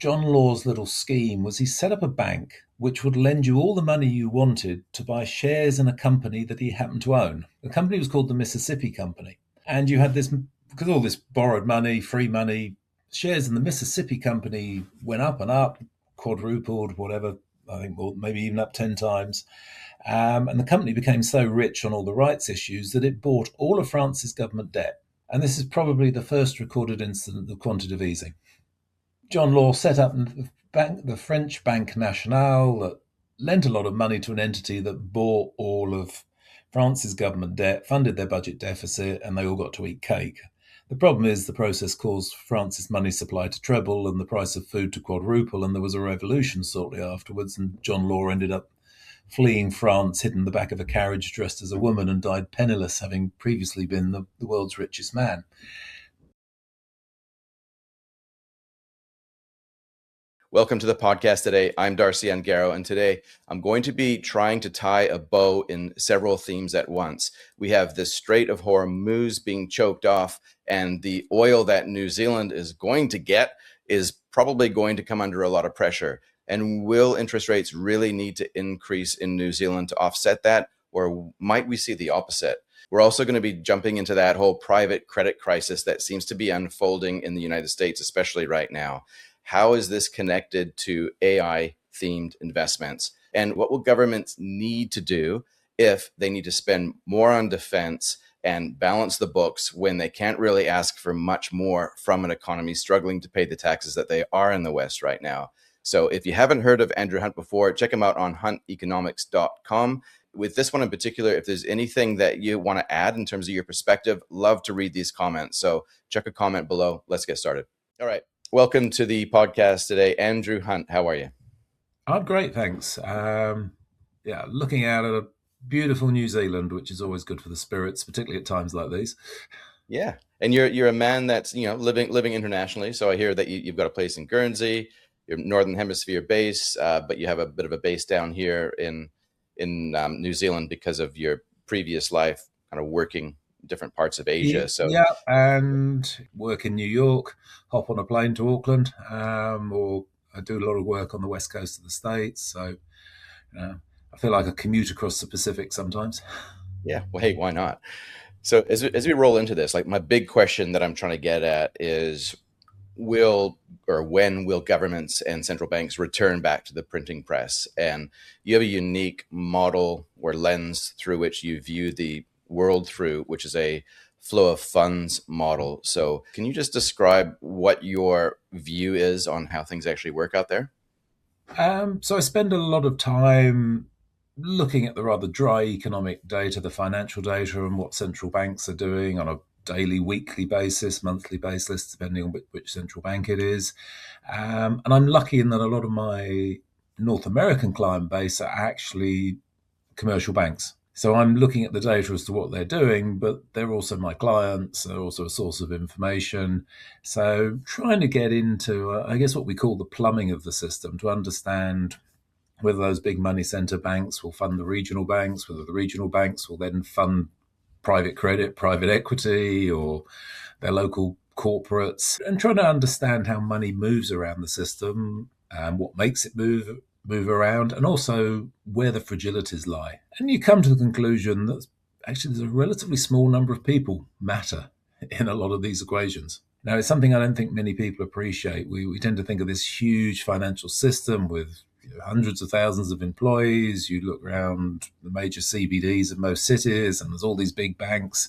John Law's little scheme was he set up a bank which would lend you all the money you wanted to buy shares in a company that he happened to own. The company was called the Mississippi Company. And you had this, because all this borrowed money, free money, shares in the Mississippi Company went up and up, quadrupled, whatever, I think more, maybe even up 10 times. And the company became so rich on all the rights issues that it bought all of France's government debt. And this is probably the first recorded incident of quantitative easing. John Law set up the French Banque Nationale that lent a lot of money to an entity that bought all of France's government debt, funded their budget deficit, and they all got to eat cake. The problem is the process caused France's money supply to treble and the price of food to quadruple, and there was a revolution shortly afterwards, and John Law ended up fleeing France, hid in the back of a carriage dressed as a woman, and died penniless, having previously been the world's richest man. Welcome to the podcast today. I'm Darcy Angaro, and today I'm going to be trying to tie a bow in several themes at once. We have the Strait of Hormuz being choked off, and the oil that New Zealand is going to get is probably going to come under a lot of pressure. And will interest rates really need to increase in New Zealand to offset that, or might we see the opposite? We're also going to be jumping into that whole private credit crisis that seems to be unfolding in the United States, especially right now. How is this connected to AI-themed investments? And what will governments need to do if they need to spend more on defense and balance the books when they can't really ask for much more from an economy struggling to pay the taxes that they are in the West right now? So if you haven't heard of Andrew Hunt before, check him out on hunteconomics.com. With this one in particular, if there's anything that you want to add in terms of your perspective, love to read these comments. So check a comment below. Let's get started. All right. Welcome to the podcast today, Andrew Hunt. How are you? I'm great, thanks. Looking out at a beautiful New Zealand, which is always good for the spirits, particularly at times like these. Yeah, and you're a man that's living internationally. So I hear that you've got a place in Guernsey. You're Northern Hemisphere base, but you have a bit of a base down here in New Zealand because of your previous life, kind of working different parts of Asia. And work in New York, hop on a plane to Auckland, or I do a lot of work on the west coast of the States. So I feel like I commute across the Pacific sometimes. Yeah, well, hey, why not? So as we roll into this, like my big question that I'm trying to get at is when will governments and central banks return back to the printing press? And you have a unique model or lens through which you view the world through, which is a flow of funds model. So can you just describe what your view is on how things actually work out there? So I spend a lot of time looking at the rather dry economic data, the financial data, and what central banks are doing on a daily, weekly basis, monthly basis, depending on which central bank it is. And I'm lucky in that a lot of my North American client base are actually commercial banks. So I'm looking at the data as to what they're doing, but they're also my clients. They're also a source of information. So trying to get into, I guess, what we call the plumbing of the system to understand whether those big money center banks will fund the regional banks, whether the regional banks will then fund private credit, private equity, or their local corporates, and trying to understand how money moves around the system and what makes it move around, and also where the fragilities lie. And you come to the conclusion that actually there's a relatively small number of people matter in a lot of these equations. Now, it's something I don't think many people appreciate. We tend to think of this huge financial system with hundreds of thousands of employees. You look around the major CBDs of most cities, and there's all these big banks.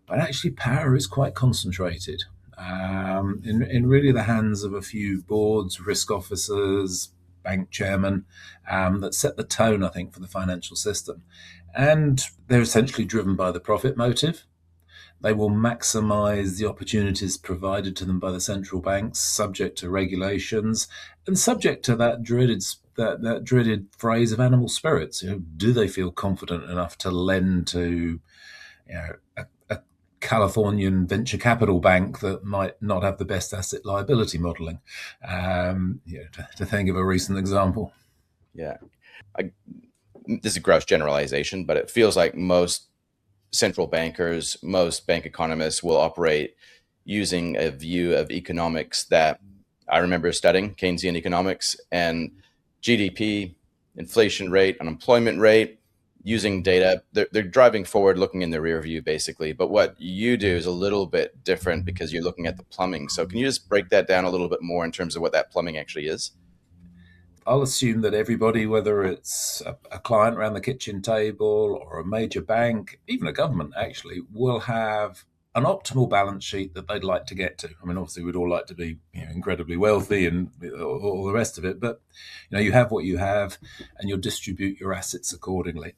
But actually, power is quite concentrated in really the hands of a few boards, risk officers, bank chairmen that set the tone, I think, for the financial system. And they're essentially driven by the profit motive. They will maximize the opportunities provided to them by the central banks, subject to regulations, and subject to that dreaded phrase of animal spirits. Do they feel confident enough to lend to a Californian venture capital bank that might not have the best asset liability modeling? To think of a recent example. Yeah, this is a gross generalization, but it feels like most central bankers, most bank economists will operate using a view of economics that I remember studying Keynesian economics and GDP, inflation rate, unemployment rate, using data. They're driving forward, looking in the rear view, basically. But what you do is a little bit different because you're looking at the plumbing. So can you just break that down a little bit more in terms of what that plumbing actually is? I'll assume that everybody, whether it's a client around the kitchen table or a major bank, even a government actually, will have an optimal balance sheet that they'd like to get to. I mean, obviously, we'd all like to be incredibly wealthy and all the rest of it, but you have what you have, and you'll distribute your assets accordingly.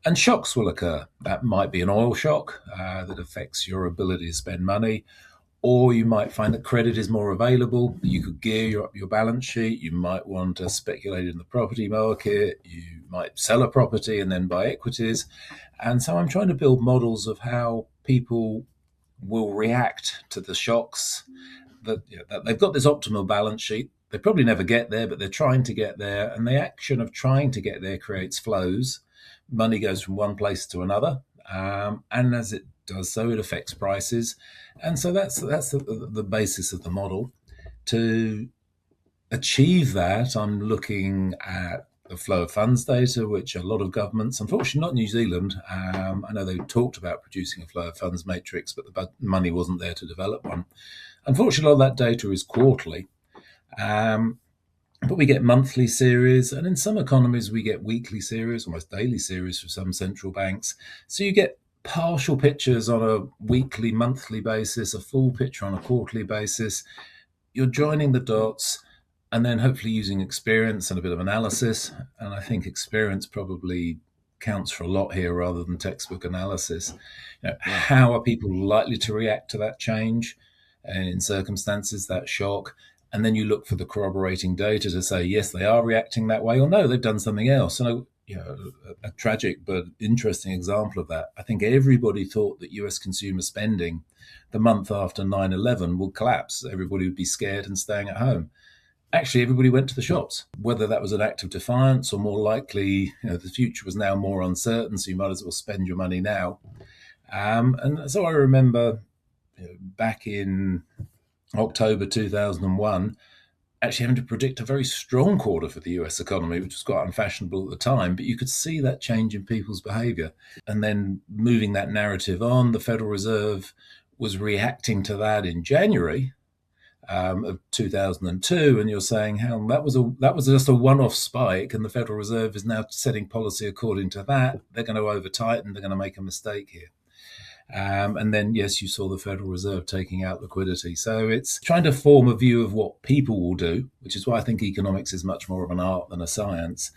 And shocks will occur. That might be an oil shock that affects your ability to spend money, or you might find that credit is more available. You could gear up your balance sheet. You might want to speculate in the property market. You might sell a property and then buy equities. And so I'm trying to build models of how people will react to the shocks. That they've got this optimal balance sheet. They probably never get there, but they're trying to get there. And the action of trying to get there creates flows. Money goes from one place to another. And as it does so, it affects prices. And so that's the basis of the model. To achieve that, I'm looking at the flow of funds data, which a lot of governments, unfortunately not New Zealand, I know they talked about producing a flow of funds matrix, but the money wasn't there to develop one. Unfortunately, a lot of that data is quarterly. But we get monthly series, and in some economies we get weekly series, almost daily series for some central banks. So you get partial pictures on a weekly, monthly basis, a full picture on a quarterly basis. You're joining the dots and then hopefully using experience and a bit of analysis. And I think experience probably counts for a lot here rather than textbook analysis. Yeah. How are people likely to react to that change in circumstances, that shock? And then you look for the corroborating data to say, yes, they are reacting that way, or no, they've done something else. And a tragic but interesting example of that, I think everybody thought that US consumer spending the month after 9/11 would collapse. Everybody would be scared and staying at home. Actually, everybody went to the shops, whether that was an act of defiance or more likely, the future was now more uncertain, so you might as well spend your money now. And so I remember back in October 2001, actually having to predict a very strong quarter for the US economy, which was quite unfashionable at the time, but you could see that change in people's behavior. And then moving that narrative on, the Federal Reserve was reacting to that in January of 2002, and you're saying how that was just a one-off spike, and the Federal Reserve is now setting policy according to that. They're going to over tighten. They're going to make a mistake here. And then, yes, you saw the Federal Reserve taking out liquidity. So it's trying to form a view of what people will do, which is why I think economics is much more of an art than a science,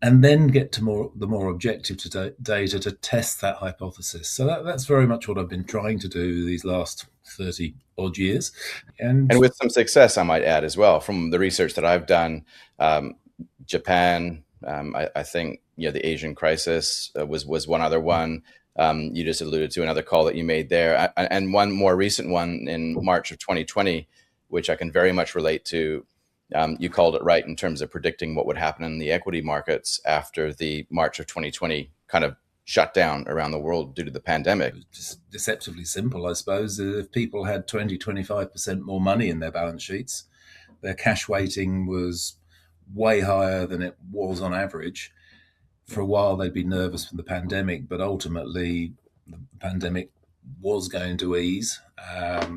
and then get to the more objective data to test that hypothesis. So that's very much what I've been trying to do these last 30 odd years. And with some success, I might add as well, from the research that I've done. Japan, I think the Asian crisis was one other one. You just alluded to another call that you made there, and one more recent one in March of 2020, which I can very much relate to. You called it right in terms of predicting what would happen in the equity markets after the March of 2020 kind of shut down around the world due to the pandemic. Just deceptively simple, I suppose. If people had 20-25% more money in their balance sheets, their cash weighting was way higher than it was on average. For a while, they'd be nervous from the pandemic, but ultimately, the pandemic was going to ease.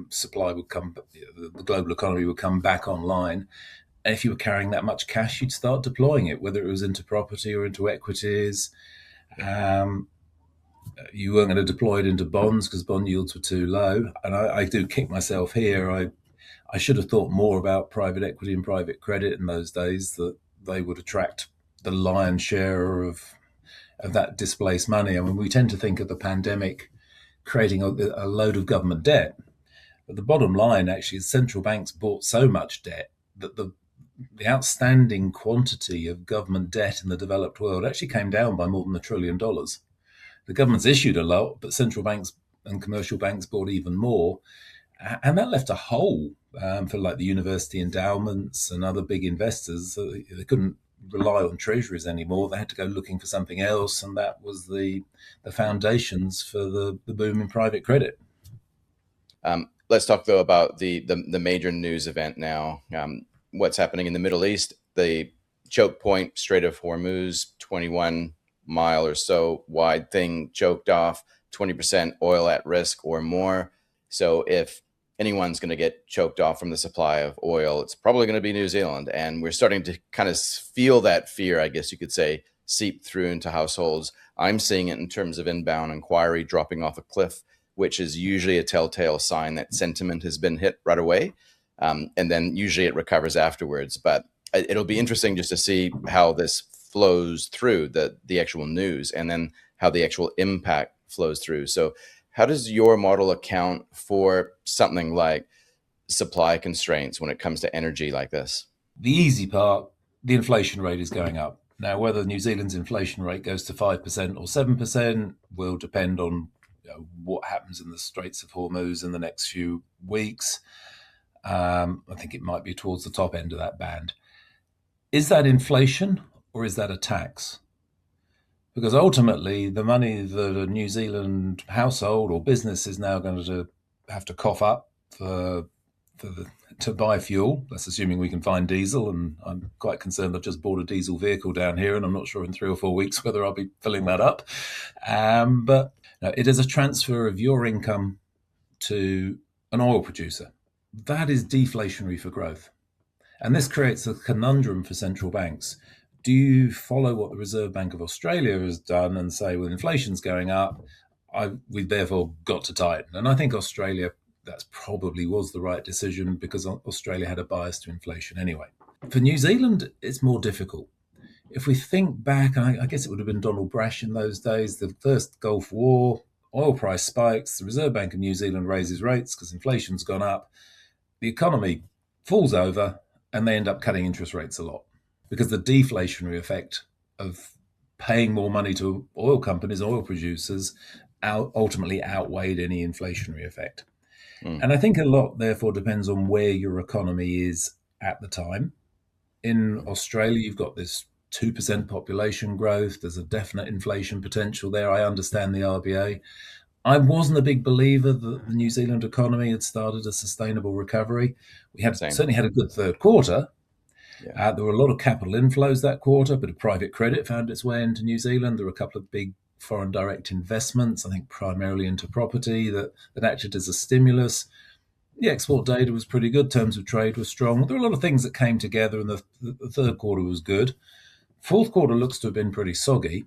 Supply would come, the global economy would come back online. And if you were carrying that much cash, you'd start deploying it, whether it was into property or into equities. You weren't going to deploy it into bonds because bond yields were too low. And I do kick myself here. I should have thought more about private equity and private credit in those days, that they would attract the lion's share of that displaced money. I mean, we tend to think of the pandemic creating a load of government debt. But the bottom line actually is central banks bought so much debt that the outstanding quantity of government debt in the developed world actually came down by more than $1 trillion. The government's issued a lot, but central banks and commercial banks bought even more. And that left a hole for like the university endowments and other big investors. So they couldn't rely on treasuries anymore. They had to go looking for something else. And that was the foundations for the boom in private credit. Let's talk though about the major news event now. What's happening in the Middle East? The choke point, Strait of Hormuz, 21-mile or so wide thing choked off, 20% oil at risk or more. So if anyone's going to get choked off from the supply of oil, it's probably going to be New Zealand. And we're starting to kind of feel that fear, I guess you could say, seep through into households. I'm seeing it in terms of inbound inquiry dropping off a cliff, which is usually a telltale sign that sentiment has been hit right away. And then usually it recovers afterwards. But it'll be interesting just to see how this flows through the actual news, and then how the actual impact flows through. So how does your model account for something like supply constraints when it comes to energy like this? The easy part, the inflation rate is going up. Now, whether New Zealand's inflation rate goes to 5% or 7% will depend on what happens in the Straits of Hormuz in the next few weeks. I think it might be towards the top end of that band. Is that inflation or is that a tax? Because ultimately, the money that a New Zealand household or business is now going to have to cough up to buy fuel. That's assuming we can find diesel, and I'm quite concerned. I've just bought a diesel vehicle down here, and I'm not sure in 3 or 4 weeks whether I'll be filling that up. But no, it is a transfer of your income to an oil producer. That is deflationary for growth. And this creates a conundrum for central banks. Do you follow what the Reserve Bank of Australia has done and say, well, inflation's going up, we've therefore got to tighten? And I think Australia, that probably was the right decision, because Australia had a bias to inflation anyway. For New Zealand, it's more difficult. If we think back, I guess it would have been Donald Brash in those days, the first Gulf War, oil price spikes, the Reserve Bank of New Zealand raises rates because inflation's gone up, the economy falls over, and they end up cutting interest rates a lot, because the deflationary effect of paying more money to oil companies, oil producers, ultimately outweighed any inflationary effect. And I think a lot, therefore, depends on where your economy is at the time. In Australia, you've got this 2% population growth. There's a definite inflation potential there. I understand the RBA. I wasn't a big believer that the New Zealand economy had started a sustainable recovery. We had certainly had a good third quarter. Yeah. There were a lot of capital inflows that quarter, but private credit found its way into New Zealand. There were a couple of big foreign direct investments, I think primarily into property, that acted as a stimulus. The export data was pretty good. Terms of trade were strong. There were a lot of things that came together, and the third quarter was good. Fourth quarter looks to have been pretty soggy.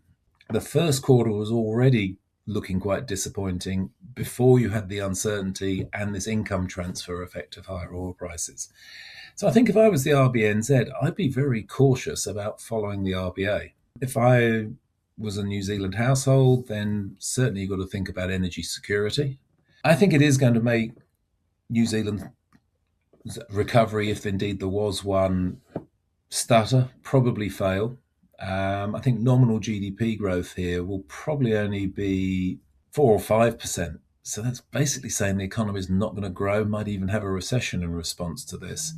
The first quarter was already looking quite disappointing before you had the uncertainty and this income transfer effect of higher oil prices. So I think if I was the RBNZ, I'd be very cautious about following the RBA. If I was a New Zealand household, then certainly you've got to think about energy security. I think it is going to make New Zealand's recovery, if indeed there was one, stutter, probably fail. I think nominal GDP growth here will probably only be 4 or 5%. So that's basically saying the economy is not going to grow, might even have a recession in response to this.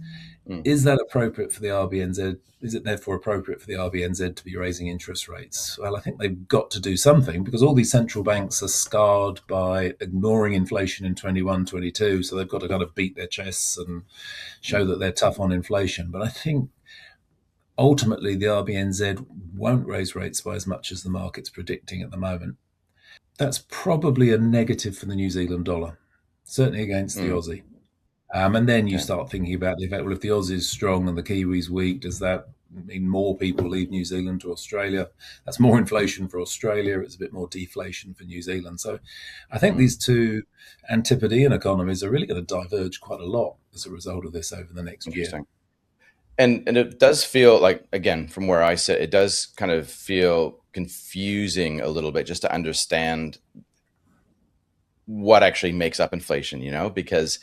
Is that appropriate for the RBNZ? Is it therefore appropriate for the RBNZ to be raising interest rates? Well, I think they've got to do something, because all these central banks are scarred by ignoring inflation in 21, 22. So they've got to kind of beat their chests and show that they're tough on inflation. But I think ultimately the RBNZ won't raise rates by as much as the market's predicting at the moment. That's probably a negative for the New Zealand dollar, certainly against the Aussie. And then you start thinking about the effect, well, if the Aussie is strong and the Kiwi's weak, does that mean more people leave New Zealand to Australia? That's more inflation for Australia. It's a bit more deflation for New Zealand. So I think these two antipodean economies are really going to diverge quite a lot as a result of this over the next year. And it does feel like, again, from where I sit, it does kind of feel confusing a little bit just to understand what actually makes up inflation, because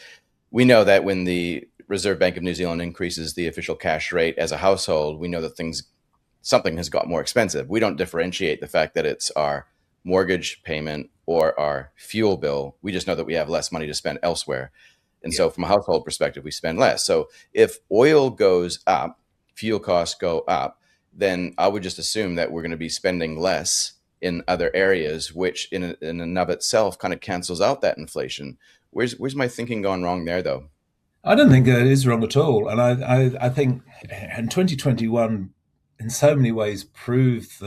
we know that when the Reserve Bank of New Zealand increases the official cash rate as a household, we know that something has got more expensive. We don't differentiate the fact that it's our mortgage payment or our fuel bill. We just know that we have less money to spend elsewhere. And so from a household perspective, we spend less. So if oil goes up, fuel costs go up, then I would just assume that we're going to be spending less in other areas, which in and of itself kind of cancels out that inflation. Where's my thinking gone wrong there, though? I don't think it is wrong at all. And I think in 2021, in so many ways, proved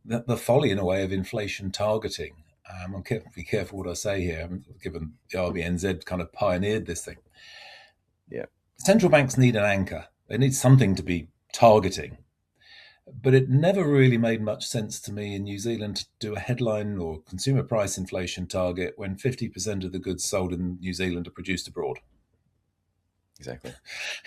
the folly, in a way, of inflation targeting. I'm be careful what I say here, given the RBNZ kind of pioneered this thing. Yeah, Central banks need an anchor. They need something to be targeting. But it never really made much sense to me in New Zealand to do a headline or consumer price inflation target when 50% of the goods sold in New Zealand are produced abroad. exactly.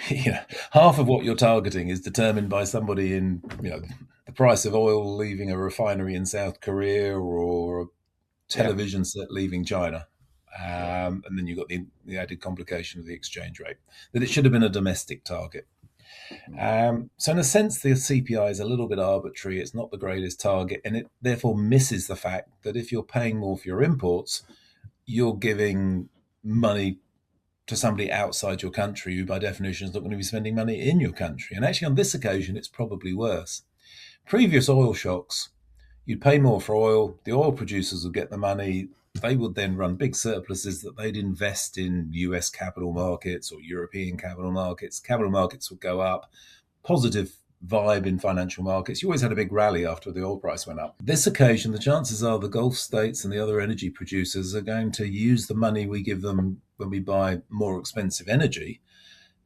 You know, half of what you're targeting is determined by somebody in, the price of oil leaving a refinery in South Korea or a Yeah, television set leaving China. yeah, And then you've got the added complication of the exchange rate, that it should have been a domestic target. mm, So in a sense, the CPI is a little bit arbitrary. It's not the greatest target, and it therefore misses the fact that if you're paying more for your imports, you're giving money to somebody outside your country who, by definition, is not going to be spending money in your country. And actually, on this occasion, it's probably worse. Previous oil shocks, you'd pay more for oil, the oil producers would get the money, they would then run big surpluses that they'd invest in US capital markets or European capital markets. Capital markets would go up, positive vibe in financial markets. You always had a big rally after the oil price went up. This occasion, the chances are the Gulf states and the other energy producers are going to use the money we give them when we buy more expensive energy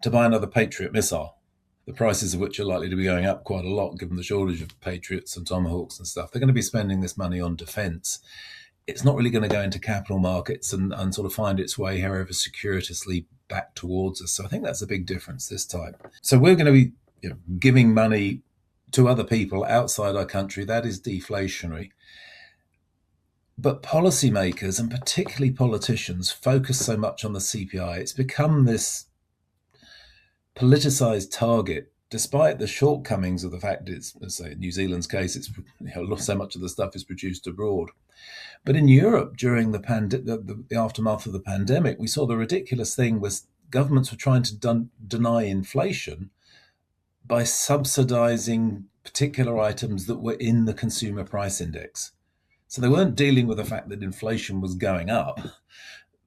to buy another Patriot missile, the prices of which are likely to be going up quite a lot given the shortage of Patriots and Tomahawks and stuff. They're going to be spending this money on defense. It's not really going to go into capital markets and sort of find its way, however circuitously, back towards us. So I think that's a big difference this time. So we're going to be giving money to other people outside our country. That is deflationary. But policymakers, and particularly politicians, focus so much on the CPI. It's become this politicized target, despite the shortcomings of the fact it's, let's say, in New Zealand's case, it's so much of the stuff is produced abroad. But in Europe, during the aftermath of the pandemic, we saw the ridiculous thing was governments were trying to deny inflation by subsidizing particular items that were in the consumer price index. So they weren't dealing with the fact that inflation was going up.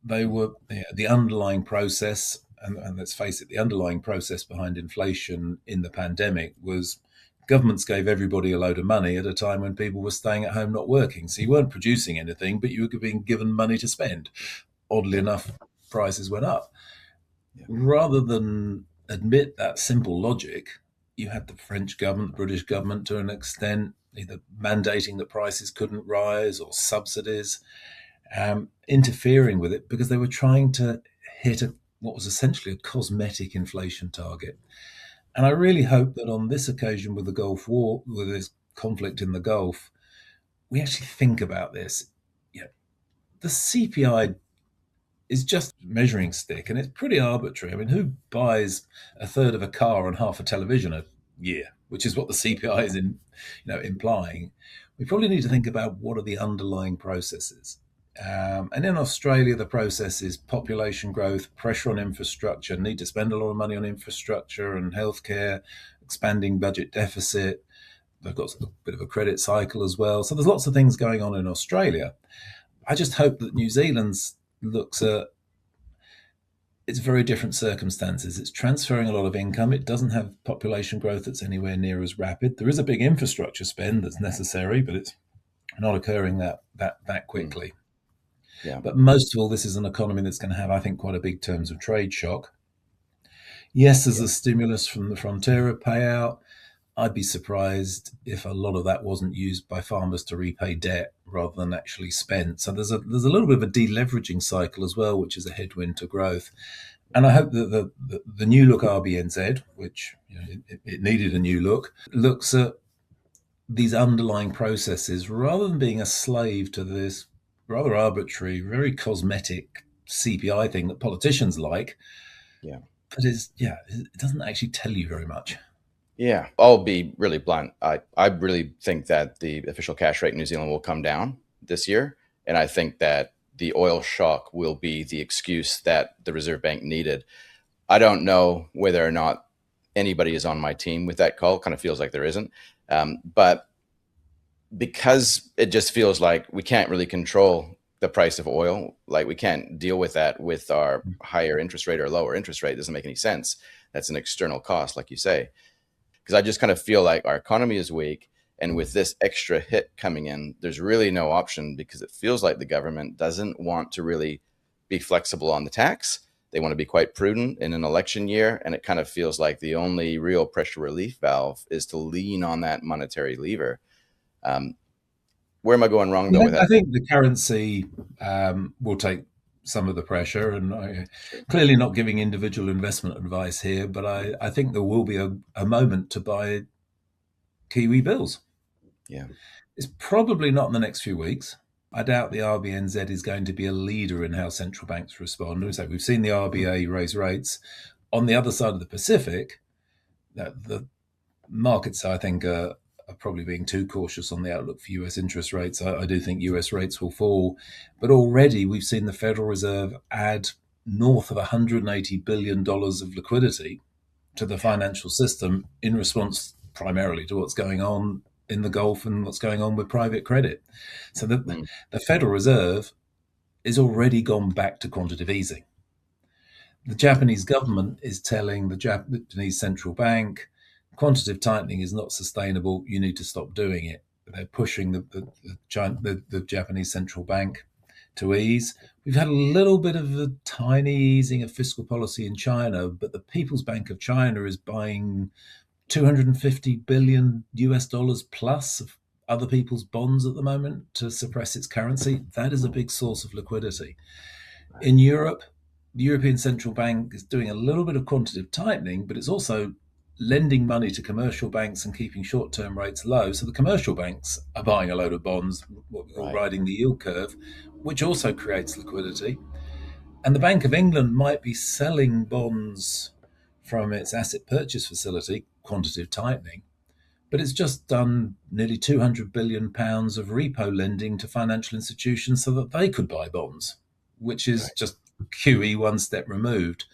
They were the underlying process, and let's face it, the underlying process behind inflation in the pandemic was governments gave everybody a load of money at a time when people were staying at home not working. So you weren't producing anything, but you were being given money to spend. Oddly enough, prices went up. yeah, Rather than admit that simple logic, you had the French government, the British government to an extent, either mandating that prices couldn't rise or subsidies, interfering with it because they were trying to hit what was essentially a cosmetic inflation target. And I really hope that on this occasion with the Gulf War, with this conflict in the Gulf, we actually think about this. Yeah, the CPI is just a measuring stick, and it's pretty arbitrary. I mean, who buys a third of a car and half a television a year, which is what the CPI is implying? We probably need to think about what are the underlying processes. And in Australia, the process is population growth, pressure on infrastructure, need to spend a lot of money on infrastructure and healthcare, expanding budget deficit. They've got a bit of a credit cycle as well. So there's lots of things going on in Australia. I just hope that New Zealand's looks at it's very different circumstances. It's transferring a lot of income. It doesn't have population growth that's anywhere near as rapid. There is a big infrastructure spend that's necessary, but it's not occurring that mm, quickly. yeah, But most of all, this is an economy that's going to have, I think, quite a big terms of trade shock. Yes, there's yeah, a stimulus from the Frontiera payout. I'd be surprised if a lot of that wasn't used by farmers to repay debt rather than actually spent. So there's a little bit of a deleveraging cycle as well, which is a headwind to growth. And I hope that the new look RBNZ, which it needed a new look, looks at these underlying processes rather than being a slave to this rather arbitrary, very cosmetic CPI thing that politicians like. yeah. But it doesn't actually tell you very much. Yeah, I'll be really blunt. I really think that the official cash rate in New Zealand will come down this year. And I think that the oil shock will be the excuse that the Reserve Bank needed. I don't know whether or not anybody is on my team with that call. Kind of feels like there isn't. But because it just feels like we can't really control the price of oil. Like we can't deal with that with our higher interest rate or lower interest rate. It doesn't make any sense. That's an external cost, like you say. Because I just kind of feel like our economy is weak. And with this extra hit coming in, there's really no option because it feels like the government doesn't want to really be flexible on the tax. They want to be quite prudent in an election year. And it kind of feels like the only real pressure relief valve is to lean on that monetary lever. Um, where am I going wrong, though, with I that? think the currency will take some of the pressure, and clearly not giving individual investment advice here, but I think there will be a moment to buy Kiwi bills. Yeah. It's probably not in the next few weeks. I doubt the RBNZ is going to be a leader in how central banks respond. So we've seen the RBA raise rates. On the other side of the Pacific, the markets, I think, are probably being too cautious on the outlook for US interest rates. I do think US rates will fall. But already we've seen the Federal Reserve add north of $180 billion of liquidity to the Yeah. financial system in response primarily to what's going on in the Gulf and what's going on with private credit. So Mm. the Federal Reserve is already gone back to quantitative easing. The Japanese government is telling the Japanese central bank quantitative tightening is not sustainable. You need to stop doing it. They're pushing the Japanese central bank to ease. We've had a little bit of a tiny easing of fiscal policy in China, but the People's Bank of China is buying 250 billion US dollars plus of other people's bonds at the moment to suppress its currency. That is a big source of liquidity. Right. In Europe, the European Central Bank is doing a little bit of quantitative tightening, but it's also lending money to commercial banks and keeping short term rates low. So the commercial banks are buying a load of bonds, what we call Right. riding the yield curve, which also creates liquidity. And the Bank of England might be selling bonds from its asset purchase facility, quantitative tightening, but it's just done nearly £200 billion of repo lending to financial institutions so that they could buy bonds, which is Right. just QE one step removed.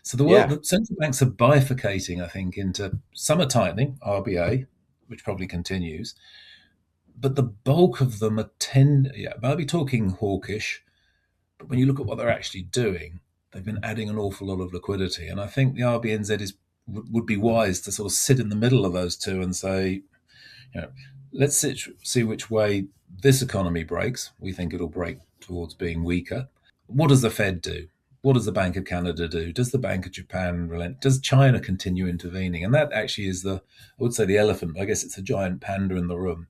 So Yeah. the central banks are bifurcating, I think, into some are tightening, RBA, which probably continues, but the bulk of them might be talking hawkish, but when you look at what they're actually doing, they've been adding an awful lot of liquidity. And I think the RBNZ would be wise to sort of sit in the middle of those two and say, you know, let's see which way this economy breaks. We think it'll break towards being weaker. What does the Fed do? What does the Bank of Canada do? Does the Bank of Japan relent? Does China continue intervening? And that actually is I would say the elephant, but I guess it's a giant panda in the room.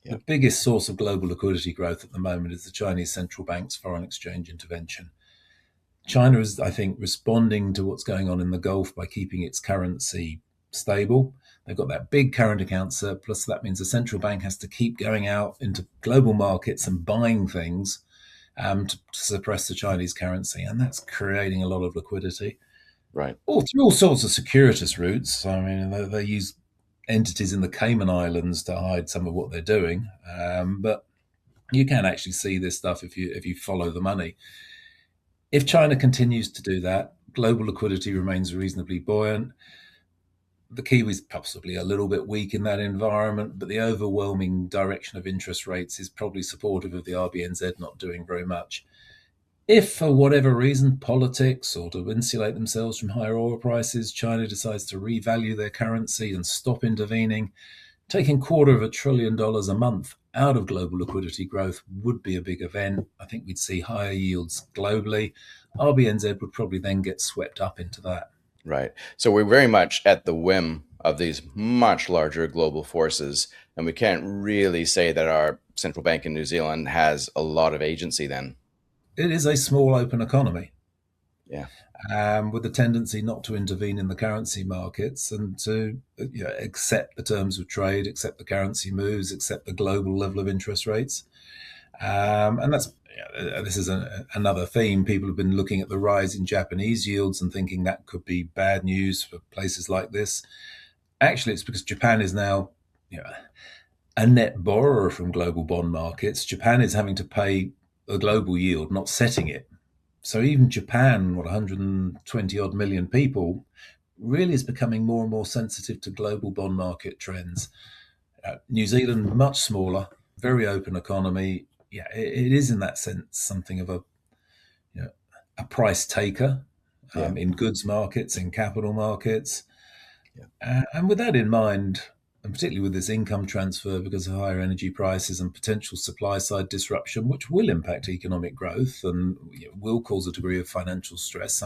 The Yeah. biggest source of global liquidity growth at the moment is the Chinese central bank's foreign exchange intervention. China is, I think, responding to what's going on in the Gulf by keeping its currency stable. They've got that big current account surplus. That means the central bank has to keep going out into global markets and buying things to suppress the Chinese currency. And that's creating a lot of liquidity. Right. All through all sorts of circuitous routes. I mean, they use entities in the Cayman Islands to hide some of what they're doing. But you can actually see this stuff if you follow the money. If China continues to do that, global liquidity remains reasonably buoyant. The Kiwis possibly a little bit weak in that environment, but the overwhelming direction of interest rates is probably supportive of the RBNZ not doing very much. If, for whatever reason, politics or to insulate themselves from higher oil prices, China decides to revalue their currency and stop intervening, taking $250 billion a month out of global liquidity growth would be a big event. I think we'd see higher yields globally. RBNZ would probably then get swept up into that. Right. So we're very much at the whim of these much larger global forces, and we can't really say that our central bank in New Zealand has a lot of agency then. It is a small open economy Yeah. with a tendency not to intervene in the currency markets and to accept the terms of trade, accept the currency moves, accept the global level of interest rates. And this is another theme. People have been looking at the rise in Japanese yields and thinking that could be bad news for places like this. Actually, it's because Japan is now a net borrower from global bond markets. Japan is having to pay a global yield, not setting it. So even Japan, 120 odd million people, really is becoming more and more sensitive to global bond market trends. New Zealand, much smaller, very open economy. yeah, it is in that sense something of you know, a price taker Yeah. in goods markets, in capital markets. Yeah. And with that in mind, and particularly with this income transfer because of higher energy prices and potential supply side disruption, which will impact economic growth and will cause a degree of financial stress.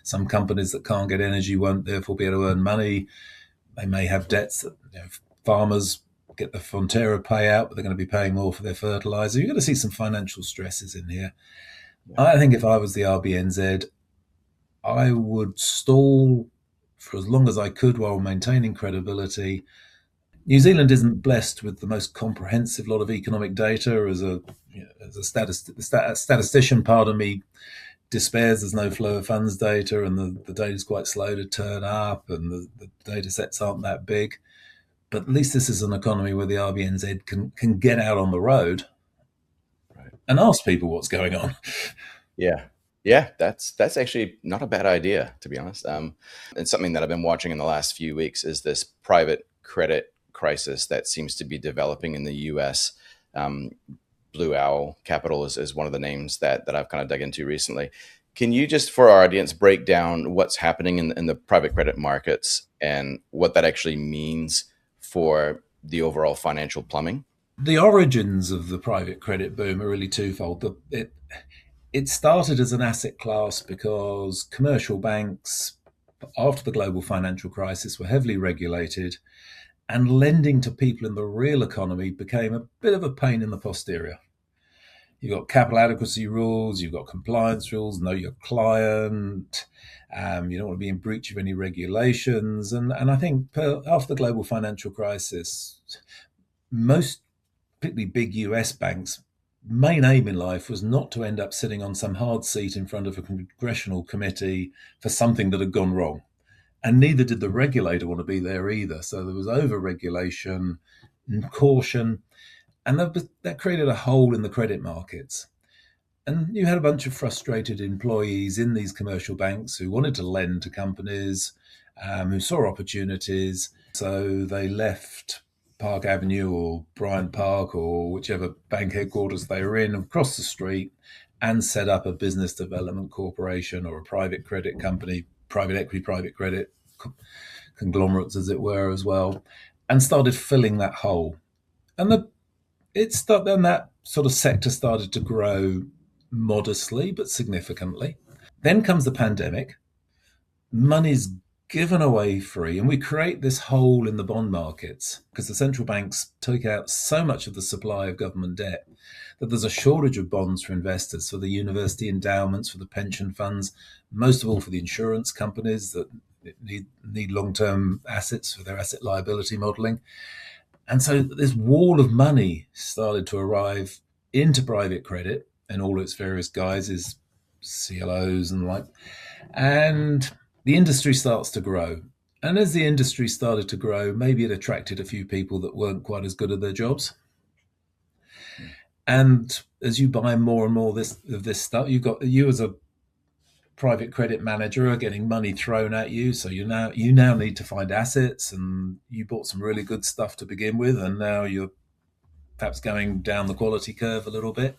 Some companies that can't get energy won't therefore be able to earn money. They may have debts that farmers get the Fonterra payout, but they're going to be paying more for their fertilizer. You're going to see some financial stresses in here. Yeah. I think if I was the RBNZ, I would stall for as long as I could while maintaining credibility. New Zealand isn't blessed with the most comprehensive lot of economic data. As a statistician, part of me despairs there's no flow of funds data, and the data is quite slow to turn up, and the data sets aren't that big. But at least this is an economy where the RBNZ can get out on the road Right. and ask people what's going on. Yeah. Yeah, that's actually not a bad idea, to be honest. And something that I've been watching in the last few weeks is this private credit crisis that seems to be developing in the U.S. Um, Blue Owl Capital is one of the names that I've kind of dug into recently. Can you just, for our audience, break down what's happening in the private credit markets and what that actually means for the overall financial plumbing? The origins of the private credit boom are really twofold. It started as an asset class because commercial banks, after the global financial crisis, were heavily regulated, and lending to people in the real economy became a bit of a pain in the posterior. You've got capital adequacy rules, you've got compliance rules, know your client. You don't want to be in breach of any regulations. And I think after the global financial crisis, most, particularly big US banks, main aim in life was not to end up sitting on some hard seat in front of a congressional committee for something that had gone wrong. And neither did the regulator want to be there either. So there was over regulation and caution, and that created a hole in the credit markets. And you had a bunch of frustrated employees in these commercial banks who wanted to lend to companies, who saw opportunities. So they left Park Avenue or Bryant Park or whichever bank headquarters they were in across the street and set up a business development corporation or a private credit company, private equity, private credit conglomerates, as it were, as well, and started filling that hole. And then that sort of sector started to grow modestly but significantly. Then comes the pandemic. Money's given away free, and we create this hole in the bond markets because the central banks took out so much of the supply of government debt that there's a shortage of bonds for investors, for the university endowments, for the pension funds, most of all for the insurance companies that need long-term assets for their asset liability modeling. And so this wall of money started to arrive into private credit and all its various guises, CLOs and like. And the industry starts to grow. And as the industry started to grow, maybe it attracted a few people that weren't quite as good at their jobs. And as you buy more and more of this stuff, you as a private credit manager are getting money thrown at you. So you now need to find assets, and you bought some really good stuff to begin with, and now you're perhaps going down the quality curve a little bit.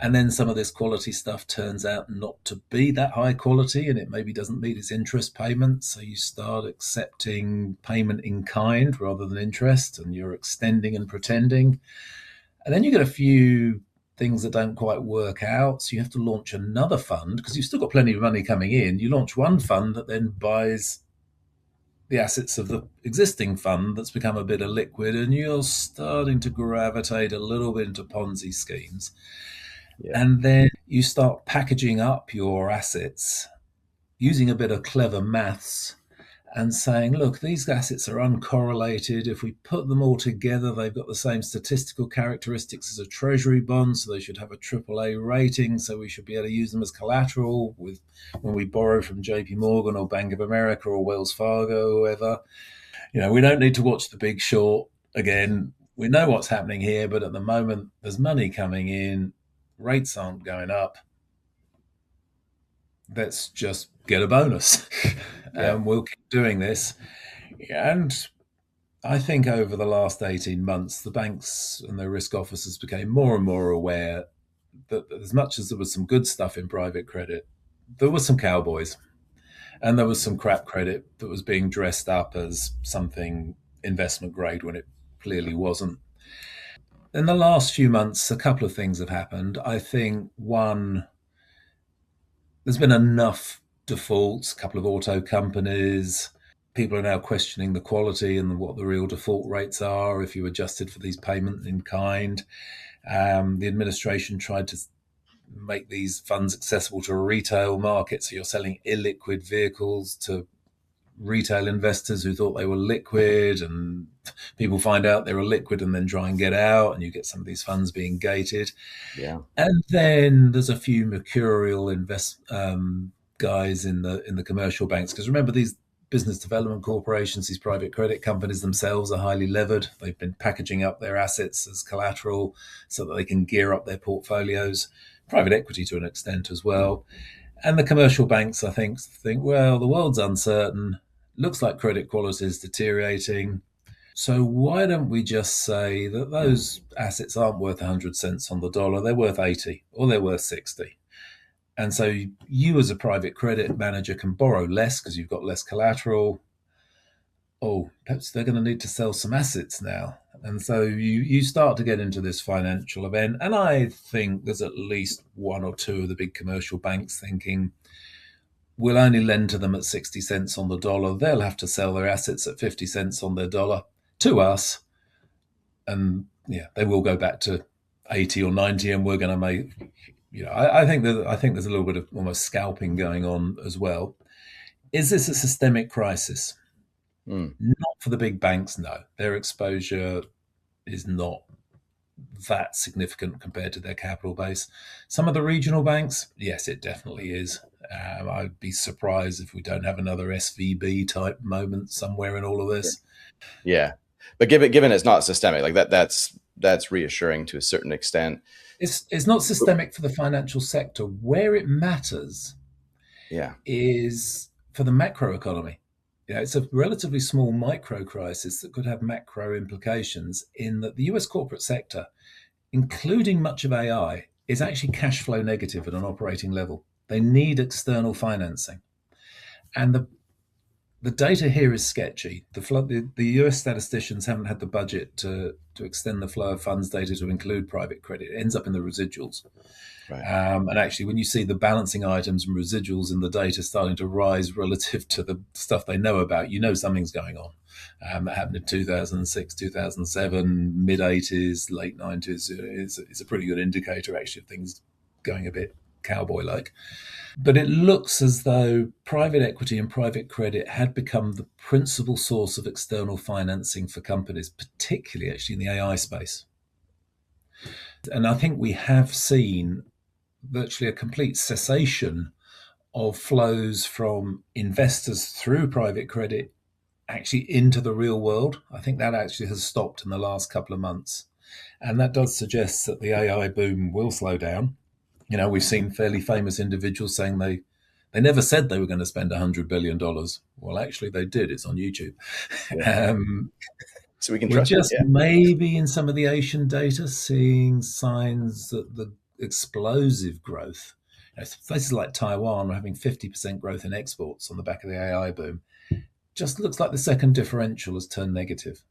And then some of this quality stuff turns out not to be that high quality, and it maybe doesn't meet its interest payments. So you start accepting payment in kind rather than interest, and you're extending and pretending. And then you get a few things that don't quite work out. So you have to launch another fund because you've still got plenty of money coming in. You launch one fund that then buys the assets of the existing fund that's become a bit illiquid, and you're starting to gravitate a little bit into Ponzi schemes. Yeah. And then you start packaging up your assets using a bit of clever maths and saying, look, these assets are uncorrelated. If we put them all together, they've got the same statistical characteristics as a treasury bond, so they should have a AAA rating, so we should be able to use them as collateral when we borrow from JP Morgan or Bank of America or Wells Fargo or whoever. We don't need to watch The Big Short again. We know what's happening here, but at the moment, there's money coming in, rates aren't going up. Let's just get a bonus Yeah. and we'll keep doing this. And I think over the last 18 months, the banks and their risk officers became more and more aware that as much as there was some good stuff in private credit, there were some cowboys and there was some crap credit that was being dressed up as something investment grade when it clearly wasn't. In the last few months, a couple of things have happened. I think one, there's been enough defaults, a couple of auto companies. People are now questioning the quality and what the real default rates are if you adjusted for these payment in kind. The administration tried to make these funds accessible to a retail market. So you're selling illiquid vehicles to retail investors who thought they were liquid, and people find out they were liquid and then try and get out, and you get some of these funds being gated. Yeah. And then there's a few mercurial guys in the commercial banks, because remember, these business development corporations, these private credit companies themselves are highly levered. They've been packaging up their assets as collateral so that they can gear up their portfolios. Private equity to an extent as well. And the commercial banks, I think, well, the world's uncertain. Looks like credit quality is deteriorating. So why don't we just say that those assets aren't worth 100 cents on the dollar? They're worth 80 or they're worth 60. And so you as a private credit manager can borrow less because you've got less collateral. Oh, perhaps they're going to need to sell some assets now. And so you start to get into this financial event. And I think there's at least one or two of the big commercial banks thinking, we'll only lend to them at 60 cents on the dollar. They'll have to sell their assets at 50 cents on their dollar to us. And yeah, they will go back to 80 or 90, and we're going to make, I think there's a little bit of almost scalping going on as well. Is this a systemic crisis? Mm. Not for the big banks, no. Their exposure is not that significant compared to their capital base. Some of the regional banks, yes, it definitely is. I'd be surprised if we don't have another SVB type moment somewhere in all of this. Yeah, but given it's not systemic, like that's reassuring to a certain extent. It's not systemic for the financial sector. Where it matters Yeah. is for the macroeconomy. It's a relatively small micro crisis that could have macro implications in that the US corporate sector, including much of AI, is actually cash flow negative at an operating level. They need external financing. And the data here is sketchy. The US statisticians haven't had the budget to extend the flow of funds data to include private credit. It ends up in the residuals. Right. And actually, when you see the balancing items and residuals in the data starting to rise relative to the stuff they know about, you know something's going on. That happened in 2006, 2007, mid 80s, late 90s. Is a pretty good indicator, actually, of things going a bit cowboy like. But it looks as though private equity and private credit had become the principal source of external financing for companies, particularly actually in the AI space. And I think we have seen virtually a complete cessation of flows from investors through private credit actually into the real world. I think that actually has stopped in the last couple of months. And that does suggest that the AI boom will slow down. We've seen fairly famous individuals saying they never said they were going to spend $100 billion. Well, actually, they did. It's on YouTube. Yeah. Um, So we can we're trust it. just Yeah. maybe in some of the Asian data seeing signs that the explosive growth, places like Taiwan are having 50% growth in exports on the back of the AI boom. Just looks like the second differential has turned negative.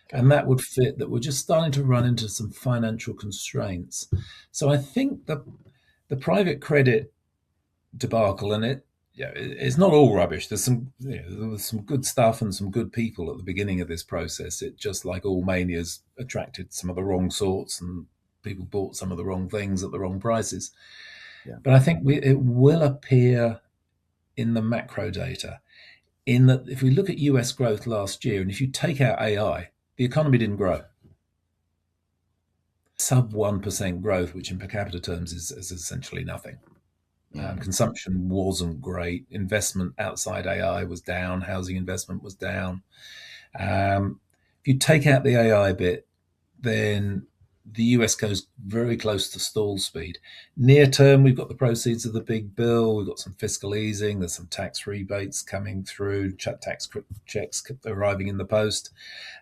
Okay. And that would fit that we're just starting to run into some financial constraints. So I think the private credit debacle, and it's not all rubbish. There's some good stuff and some good people at the beginning of this process. It just, like all manias, attracted some of the wrong sorts, and people bought some of the wrong things at the wrong prices. Yeah. But I think it will appear in the macro data, in that if we look at US growth last year, and if you take out AI, the economy didn't grow. Sub 1% growth, which in per capita terms is essentially nothing. Consumption wasn't great. Investment outside AI was down. Housing investment was down. If you take out the AI bit, then the US goes very close to stall speed. Near term, we've got the proceeds of the big bill. We've got some fiscal easing. There's some tax rebates coming through, tax checks arriving in the post.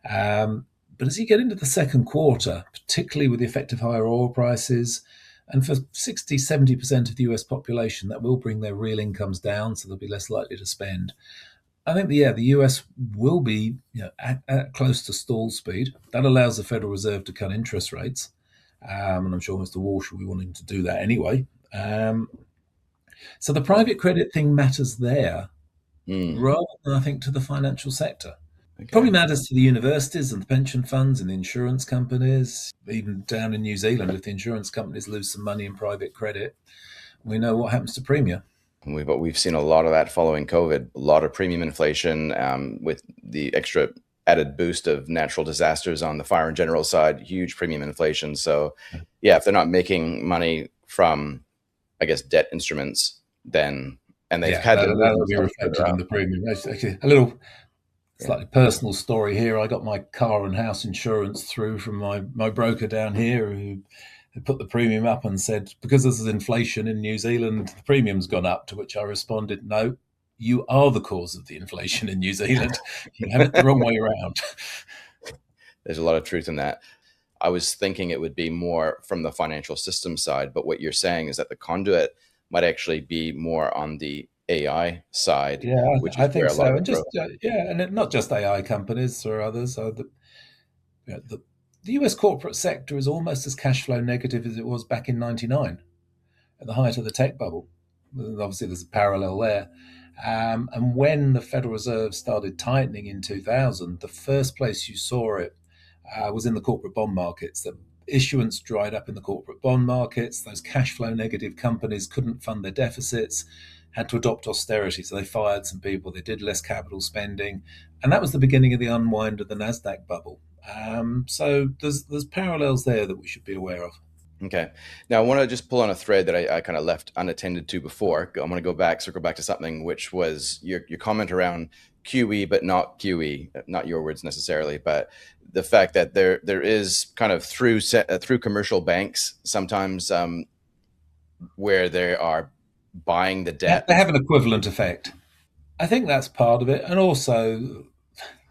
But as you get into the second quarter, particularly with the effect of higher oil prices, and for 60, 70% of the US population, that will bring their real incomes down, so they'll be less likely to spend. I think, the US will be at close to stall speed. That allows the Federal Reserve to cut interest rates. And I'm sure Mr. Walsh will be wanting to do that anyway. So the private credit thing matters there Mm, rather than, I think, to the financial sector. Probably okay. matters to the universities and the pension funds and the insurance companies. Even down in New Zealand, if the insurance companies lose some money in private credit, we know what happens to premium. We've seen a lot of that following COVID, a lot of premium inflation with the extra added boost of natural disasters on the fire and general side, huge premium inflation. So, yeah, if they're not making money from, I guess, debt instruments, then and they've Yeah, had to move that'll be themselves further reflected in out. the premium. Actually, a little Yeah. slightly personal story here. I got my car and house insurance through from my broker down here who put the premium up and said, because this is inflation in New Zealand, the premium's gone up. To which I responded, no, you are the cause of the inflation in New Zealand. You have it the wrong way around. There's a lot of truth in that. I was thinking it would be more from the financial system side, but what you're saying is that the conduit might actually be more on the AI side, Yeah, which I is where think a lot of so. the And just, growth. and not just AI companies or others. The US corporate sector is almost as cash flow negative as it was back in '99 at the height of the tech bubble. Obviously, there's a parallel there. And when the Federal Reserve started tightening in 2000, the first place you saw it was in the corporate bond markets. The issuance dried up in the corporate bond markets. Those cash flow negative companies couldn't fund their deficits, had to adopt austerity. So they fired some people, they did less capital spending. And that was the beginning of the unwind of the NASDAQ bubble. So there's parallels there that we should be aware of. Okay. Now I want to just pull on a thread that I kind of left unattended to before. I'm going to go back, circle back to something which was your comment around QE, but not QE, not your words necessarily, but the fact that there is kind of through commercial banks sometimes where they are buying the debt. They have an equivalent effect. I think that's part of it. And also,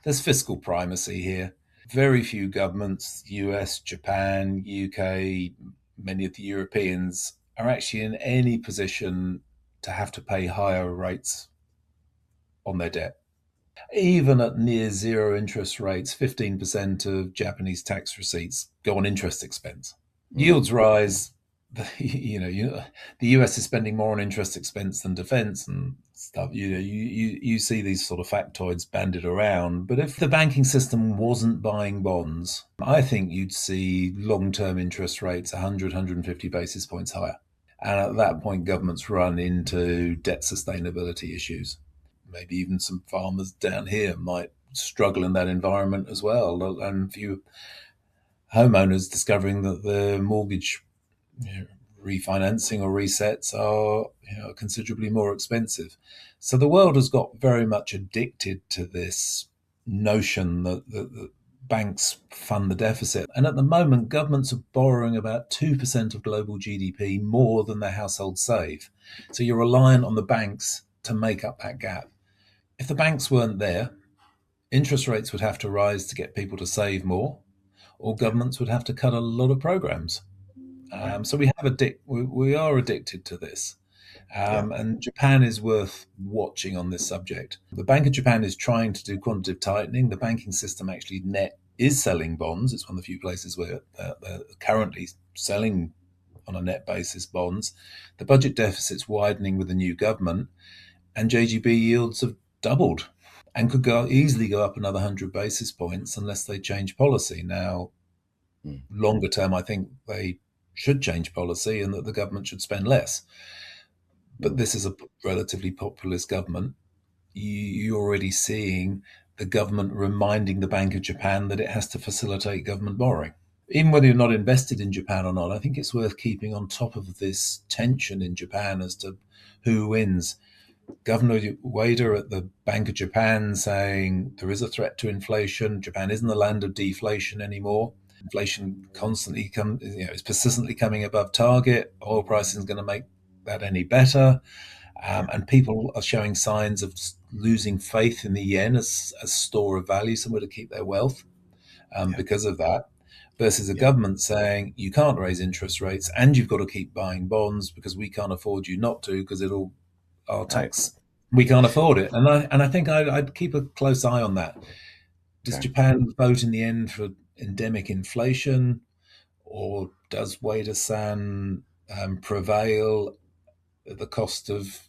there's fiscal primacy here. Very few governments, US, Japan, UK, many of the Europeans, are actually in any position to have to pay higher rates on their debt. Even at near zero interest rates, 15% of Japanese tax receipts go on interest expense. Mm, Yields rise. The US is spending more on interest expense than defense and stuff. You see these sort of factoids banded around. But if the banking system wasn't buying bonds, I think you'd see long-term interest rates 100, 150 basis points higher. And at that point, governments run into debt sustainability issues. Maybe even some farmers down here might struggle in that environment as well. And few homeowners discovering that their mortgage refinancing or resets are considerably more expensive. So the world has got very much addicted to this notion that banks fund the deficit. And at the moment, governments are borrowing about 2% of global GDP more than their households save. So you're reliant on the banks to make up that gap. If the banks weren't there, interest rates would have to rise to get people to save more, or governments would have to cut a lot of programs. right. So we are addicted to this. Yeah. And Japan is worth watching on this subject. The Bank of Japan is trying to do quantitative tightening. The banking system actually net is selling bonds. It's one of the few places where they're currently selling on a net basis bonds. The budget deficit's widening with the new government, and JGB yields have doubled and could easily go up another 100 basis points unless they change policy. Now, Mm, longer term, I think they should change policy and that the government should spend less. But mm, this is a relatively populist government. You're already seeing the government reminding the Bank of Japan that it has to facilitate government borrowing. Even whether you're not invested in Japan or not, I think it's worth keeping on top of this tension in Japan as to who wins. Governor Ueda at the Bank of Japan saying there is a threat to inflation. Japan isn't the land of deflation anymore. Inflation constantly is persistently coming above target. Oil pricing is going to make that any better. Yeah. And people are showing signs of losing faith in the yen as a store of value, somewhere to keep their wealth Yeah. because of that, versus a Yeah. government saying you can't raise interest rates and you've got to keep buying bonds because we can't afford you not to because it'll our Right. tax we can't afford it. And I think I'd keep a close eye on that. Does Okay. Japan vote in the end for endemic inflation, or does Wade-san prevail at the cost of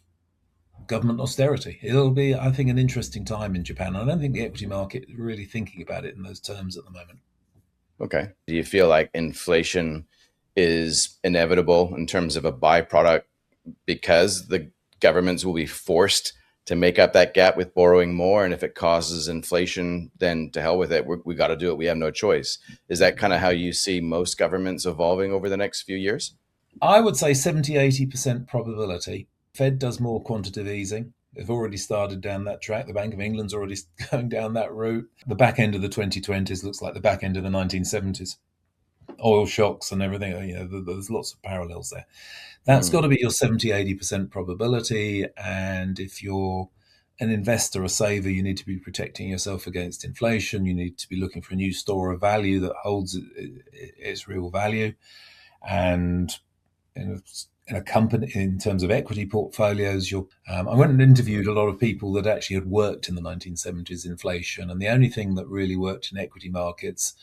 government austerity? It'll be, I think, an interesting time in Japan. I don't think the equity market is really thinking about it in those terms at the moment. Okay. Do you feel like inflation is inevitable in terms of a byproduct because the governments will be forced to make up that gap with borrowing more? And if it causes inflation, then to hell with it. We got to do it. We have no choice. Is that kind of how you see most governments evolving over the next few years? I would say 70-80% probability. Fed does more quantitative easing. They've already started down that track. The Bank of England's already going down that route. The back end of the 2020s looks like the back end of the 1970s. Oil shocks and everything. There's lots of parallels there. That's got Mm, to be your 70-80% probability. And if you're an investor, a saver, you need to be protecting yourself against inflation. You need to be looking for a new store of value that holds its real value. And in a company, in terms of equity portfolios, I went and interviewed a lot of people that actually had worked in the 1970s inflation, and the only thing that really worked in equity markets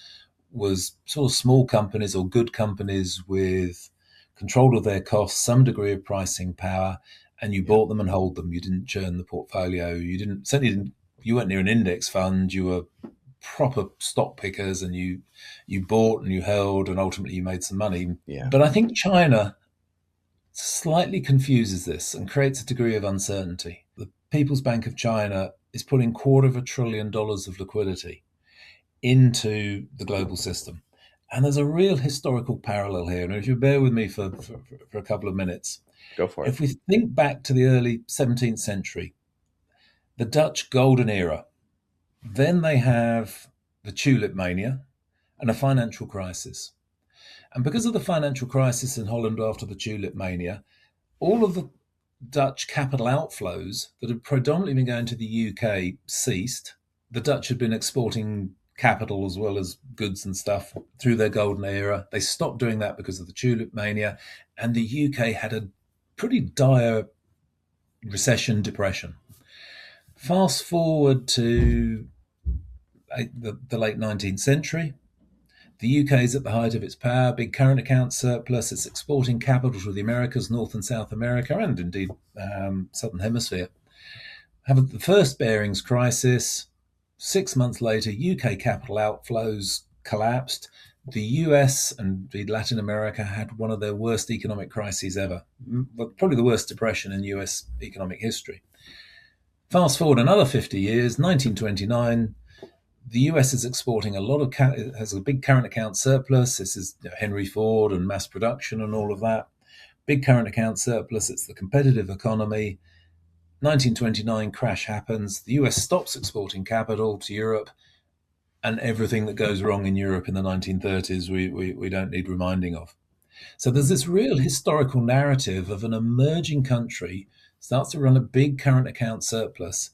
was sort of small companies or good companies with control of their costs, some degree of pricing power, and you yeah. bought them and hold them. You didn't churn the portfolio. You weren't near an index fund. You were proper stock pickers, and you bought and you held, and ultimately you made some money. Yeah. But I think China slightly confuses this and creates a degree of uncertainty. The People's Bank of China is putting $250 billion of liquidity into the global system. And there's a real historical parallel here. And if you bear with me for a couple of minutes, Go for it. if we think back to the early 17th century, the Dutch golden era, then they have the tulip mania and a financial crisis. And because of the financial crisis in Holland after the tulip mania, all of the Dutch capital outflows that had predominantly been going to the UK ceased. The Dutch had been exporting capital as well as goods and stuff through their golden era. They stopped doing that because of the tulip mania, and the UK had a pretty dire recession depression. Fast forward to the late 19th century. The UK is at the height of its power, big current account surplus. It's exporting capital to the Americas, North and South America, and indeed Southern Hemisphere. Have the first bearings crisis. 6 months later, UK capital outflows collapsed. The US and Latin America had one of their worst economic crises ever, probably the worst depression in US economic history. Fast forward another 50 years, 1929, the US is exporting a lot of has a big current account surplus. This is Henry Ford and mass production and all of that. Big current account surplus. It's the competitive economy. 1929 crash happens. The US stops exporting capital to Europe, and everything that goes wrong in Europe in the 1930s, we don't need reminding of. So there's this real historical narrative of an emerging country starts to run a big current account surplus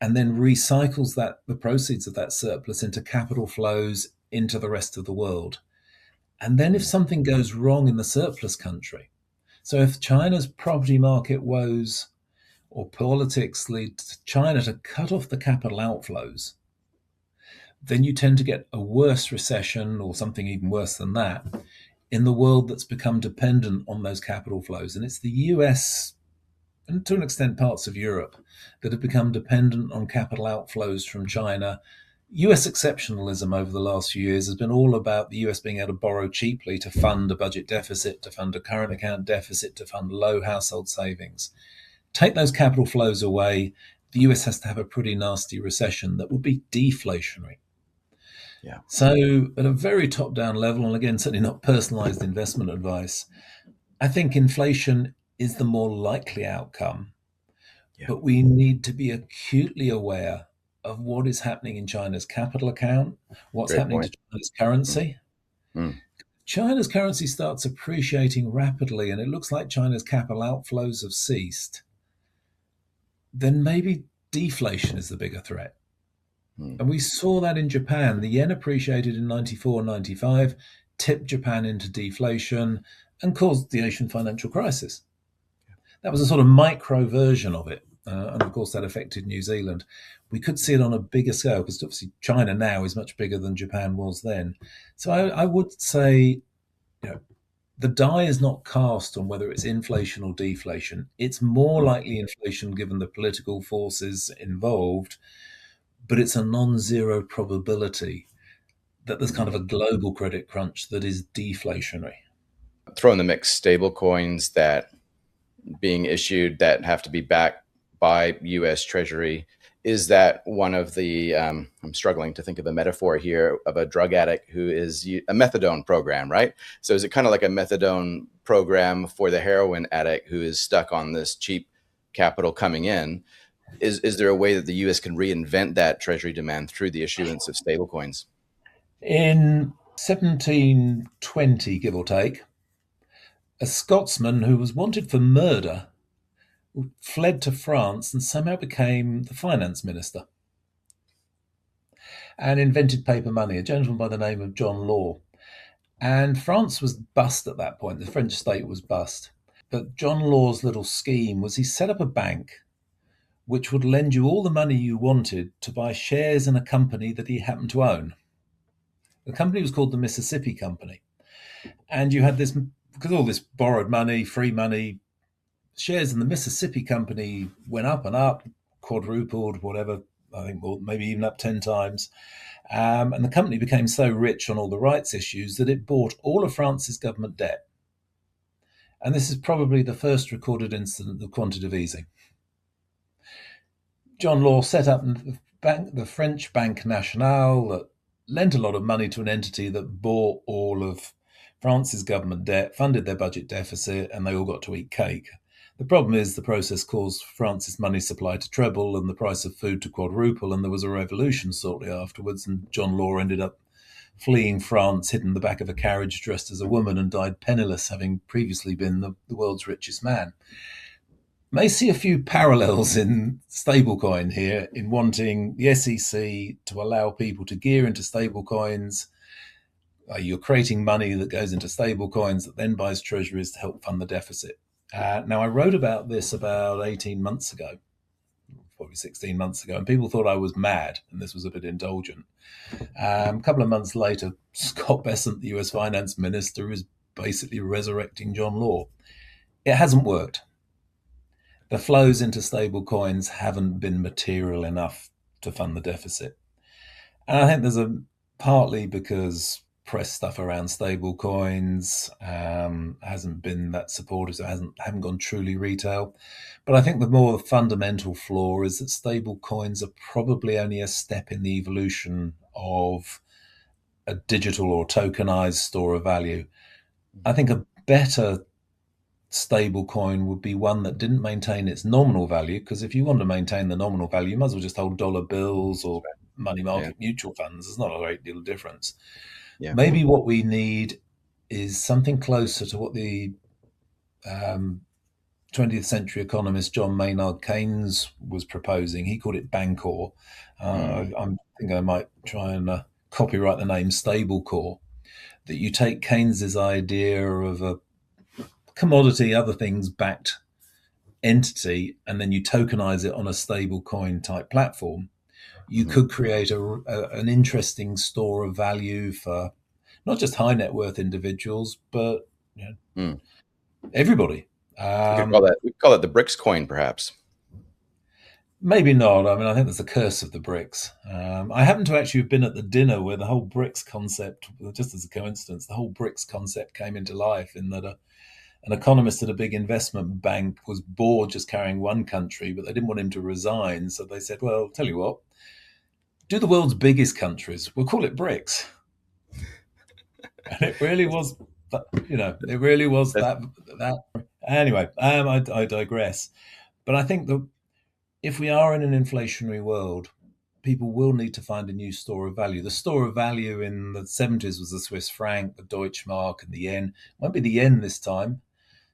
and then recycles the proceeds of that surplus into capital flows into the rest of the world. And then if Mm, something goes wrong in the surplus country, so if China's property market woes or politics lead China to cut off the capital outflows, then you tend to get a worse recession or something even worse than that in the world that's become dependent on those capital flows. And it's the US and to an extent parts of Europe that have become dependent on capital outflows from China. US exceptionalism over the last few years has been all about the US being able to borrow cheaply to fund a budget deficit, to fund a current account deficit, to fund low household savings. Take those capital flows away, the US has to have a pretty nasty recession that would be deflationary. yeah. So, at a very top down level, and again, certainly not personalized investment advice, I think inflation is the more likely outcome, Yeah. but we need to be acutely aware of what is happening in China's capital account, what's Great happening to point. China's Mm, currency. Mm. China's currency starts appreciating rapidly and it looks like China's capital outflows have ceased, then maybe deflation is the bigger threat. Mm. And we saw that in Japan. The yen appreciated in 94, 95, tipped Japan into deflation and caused the Asian financial crisis. That was a sort of micro version of it. And of course, that affected New Zealand. We could see it on a bigger scale because obviously China now is much bigger than Japan was then. So I would say, you know, the die is not cast on whether it's inflation or deflation. It's more Mm. likely inflation given the political forces involved, but it's a non zero probability that there's kind Mm. of a global credit crunch that is deflationary. Throw in the mix stable coins that being issued that have to be backed by U.S. Treasury. Is that one of the? I'm struggling to think of a metaphor here of a drug addict who is a methadone program, right? So is it kind of like a methadone program for the heroin addict who is stuck on this cheap capital coming in? Is there a way that the U.S. can reinvent that Treasury demand through the issuance of stablecoins? In 1720, give or take, a Scotsman who was wanted for murder fled to France and somehow became the finance minister and invented paper money, a gentleman by the name of John Law. And France was bust at that point. The French state was bust. But John Law's little scheme was he set up a bank which would lend you all the money you wanted to buy shares in a company that he happened to own. The company was called the Mississippi Company. And you had this, because all this borrowed money, free money, shares in the Mississippi Company went up and up, quadrupled, whatever, I think more, maybe even up 10 times. And the company became so rich on all the rights issues that it bought all of France's government debt. And this is probably the first recorded incident of quantitative easing. John Law set up the French Banque Nationale that lent a lot of money to an entity that bought all of France's government debt, funded their budget deficit, and they all got to eat cake. The problem is the process caused France's money supply to treble and the price of food to quadruple, and there was a revolution shortly afterwards, and John Law ended up fleeing France, hid in the back of a carriage dressed as a woman, and died penniless, having previously been the world's richest man. May see a few parallels in stablecoin here in wanting the SEC to allow people to gear into stablecoins. You're creating money that goes into stablecoins that then buys treasuries to help fund the deficit. Now, I wrote about this about 18 months ago, probably 16 months ago, and people thought I was mad and this was a bit indulgent. A couple of months later, Scott Bessent, the US finance minister, is basically resurrecting John Law. It hasn't worked. The flows into stable coins haven't been material enough to fund the deficit. And I think there's a partly because press stuff around stable coins hasn't been that supportive, so haven't gone truly retail. But I think the more fundamental flaw is that stable coins are probably only a step in the evolution of a digital or tokenized store of value. I think a better stable coin would be one that didn't maintain its nominal value, because if you want to maintain the nominal value, you might as well just hold dollar bills or money Yeah. market mutual funds. There's not a great deal of difference. Yeah. Maybe what we need is something closer to what the 20th century economist John Maynard Keynes was proposing. He called it Bancor. Mm. I think I might try and copyright the name Stable Core. That you take Keynes's idea of a commodity, other things backed entity, and then you tokenize it on a stable coin type platform. You Mm. could create an interesting store of value for not just high net worth individuals, but you know, Mm. everybody. We could call that, we could call it the BRICS coin, perhaps. Maybe not. I mean, I think there's a curse of the BRICS. I happen to actually have been at the dinner where the whole BRICS concept, just as a coincidence, the whole BRICS concept came into life in that an economist at a big investment bank was bored just carrying one country, but they didn't want him to resign. So they said, well, tell you what, do the world's biggest countries. We'll call it BRICS. And it really was, it really was That's, that. Anyway, I digress. But I think that if we are in an inflationary world, people will need to find a new store of value. The store of value in the 70s was the Swiss franc, the Deutschmark, and the yen. It won't be the yen this time.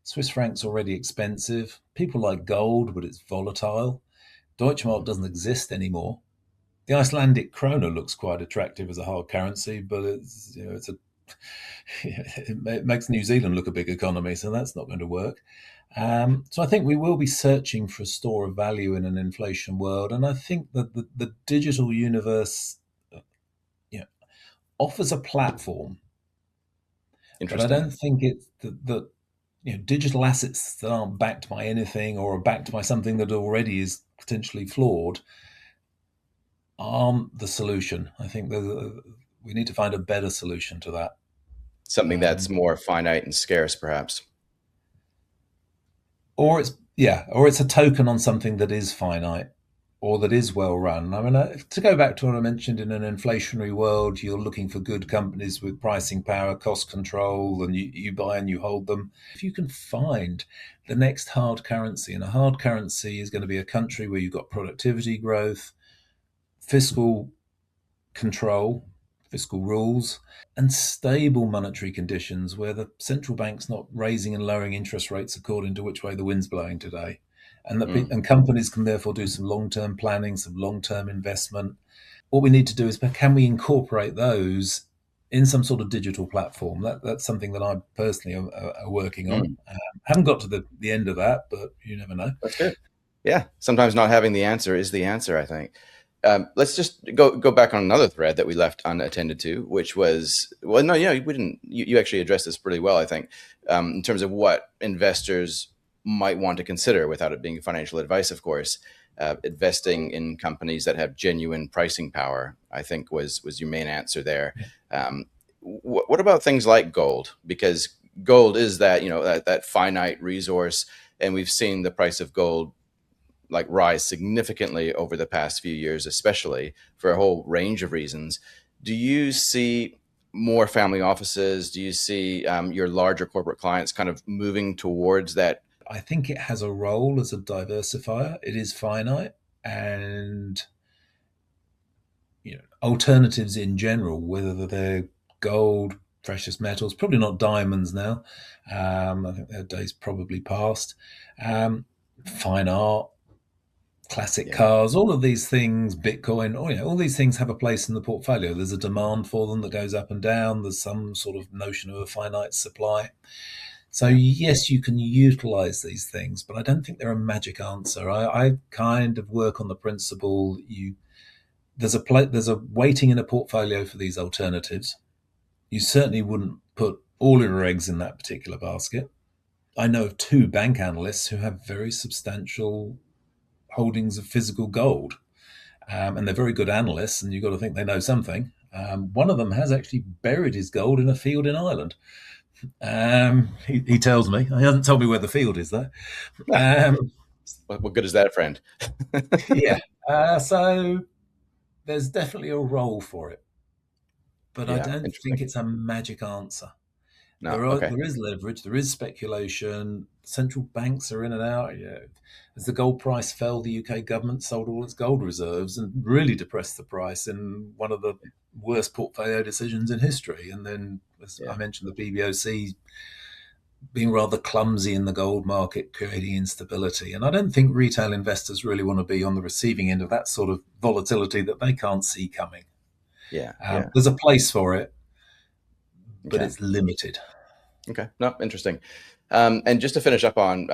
Swiss franc's already expensive. People like gold, but it's volatile. Deutschmark doesn't exist anymore. The Icelandic krona looks quite attractive as a hard currency, but it's a it makes New Zealand look a big economy, so that's not going to work. So I think we will be searching for a store of value in an inflation world, and I think that the digital universe, you know, offers a platform, but I Interesting. don't think it's that digital assets that aren't backed by anything or are backed by something that already is potentially flawed aren't the solution. I think we need to find a better solution to that. Something that's Um, more finite and scarce, perhaps. or it's a token on something that is finite or that is well run. I mean, to go back to what I mentioned, in an inflationary world, you're looking for good companies with pricing power, cost control, and you buy and you hold them. If you can find the next hard currency, and a hard currency is going to be a country where you've got productivity growth, fiscal control, fiscal rules, and stable monetary conditions where the central bank's not raising and lowering interest rates according to which way the wind's blowing today. Mm. And companies can therefore do some long-term planning, some long-term investment. What we need to do is, can we incorporate those in some sort of digital platform? That's something that I personally are working on. Mm. Haven't got to the end of that, but you never know. That's good. Yeah, sometimes not having the answer is the answer, I think. Let's just go back on another thread that we left unattended to, which was, well, no, we didn't. You actually addressed this pretty well, I think, in terms of what investors might want to consider, without it being financial advice, of course. Investing in companies that have genuine pricing power, I think, was your main answer there. What about things like gold? Because gold is that finite resource, and we've seen the price of gold like rise significantly over the past few years, especially for a whole range of reasons. Do you see more family offices? Do you see your larger corporate clients kind of moving towards that? I think it has a role as a diversifier. It is finite, and alternatives in general, whether they're gold, precious metals, probably not diamonds now. I think their days probably past. Fine art, classic Yeah, cars, all of these things, Bitcoin, all these things have a place in the portfolio. There's a demand for them that goes up and down. There's some sort of notion of a finite supply. So yeah, yes, you can utilize these things, but I don't think they're a magic answer. I kind of work on the principle there's a weighting in a portfolio for these alternatives. You certainly wouldn't put all your eggs in that particular basket. I know of two bank analysts who have very substantial holdings of physical gold, and they're very good analysts, and you've got to think they know something. One of them has actually buried his gold in a field in Ireland. He tells me. He hasn't told me where the field is, though. yeah. Um, What good is that, friend? yeah. So there's definitely a role for it, but I Yeah, don't think interesting. it's a magic answer. No, okay. There is leverage, there is speculation. Central banks are in and out. Yeah. As the gold price fell, the UK government sold all its gold reserves and really depressed the price in one of the worst portfolio decisions in history. And then, as I Yeah, mentioned, the BBOC being rather clumsy in the gold market, creating instability. And I don't think retail investors really want to be on the receiving end of that sort of volatility that they can't see coming. yeah, yeah. There's a place for it, but Okay. it's limited. Okay. No, interesting. And just to finish up on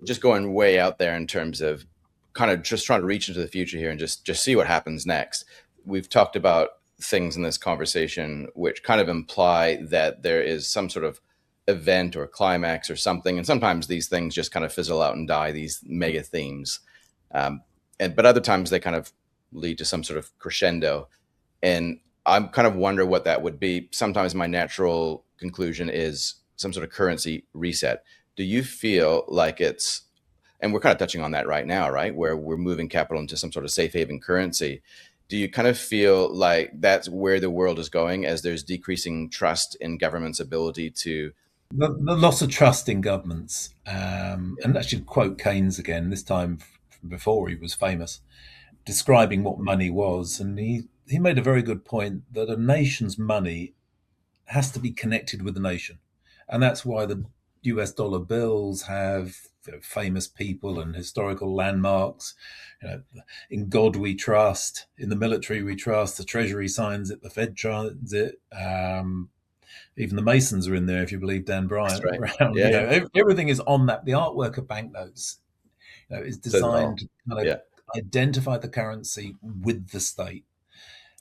just going way out there in terms of kind of just trying to reach into the future here and just see what happens next. We've talked about things in this conversation which kind of imply that there is some sort of event or climax or something, and sometimes these things just kind of fizzle out and die. These mega themes, um, and but other times they kind of lead to some sort of crescendo. And I'm kind of wonder what that would be. Sometimes my natural conclusion is some sort of currency reset. Do you feel like it's, and we're kind of touching on that right now, right? Where we're moving capital into some sort of safe haven currency. Do you kind of feel like that's where the world is going as there's decreasing trust in government's ability to? The loss of trust in governments, and I should quote Keynes again, this time before he was famous. describing what money was, and he made a very good point that a nation's money has to be connected with the nation, and that's why the US dollar bills have famous people and historical landmarks. You know, in God we trust, in the military we trust, the Treasury signs it, the Fed signs it. Even the Masons are in there, if you believe Dan That's Bryant. right. Brown, Yeah, yeah. everything is on that. The artwork of banknotes, is Says it designed all. to kind of Yeah, identify the currency with the state.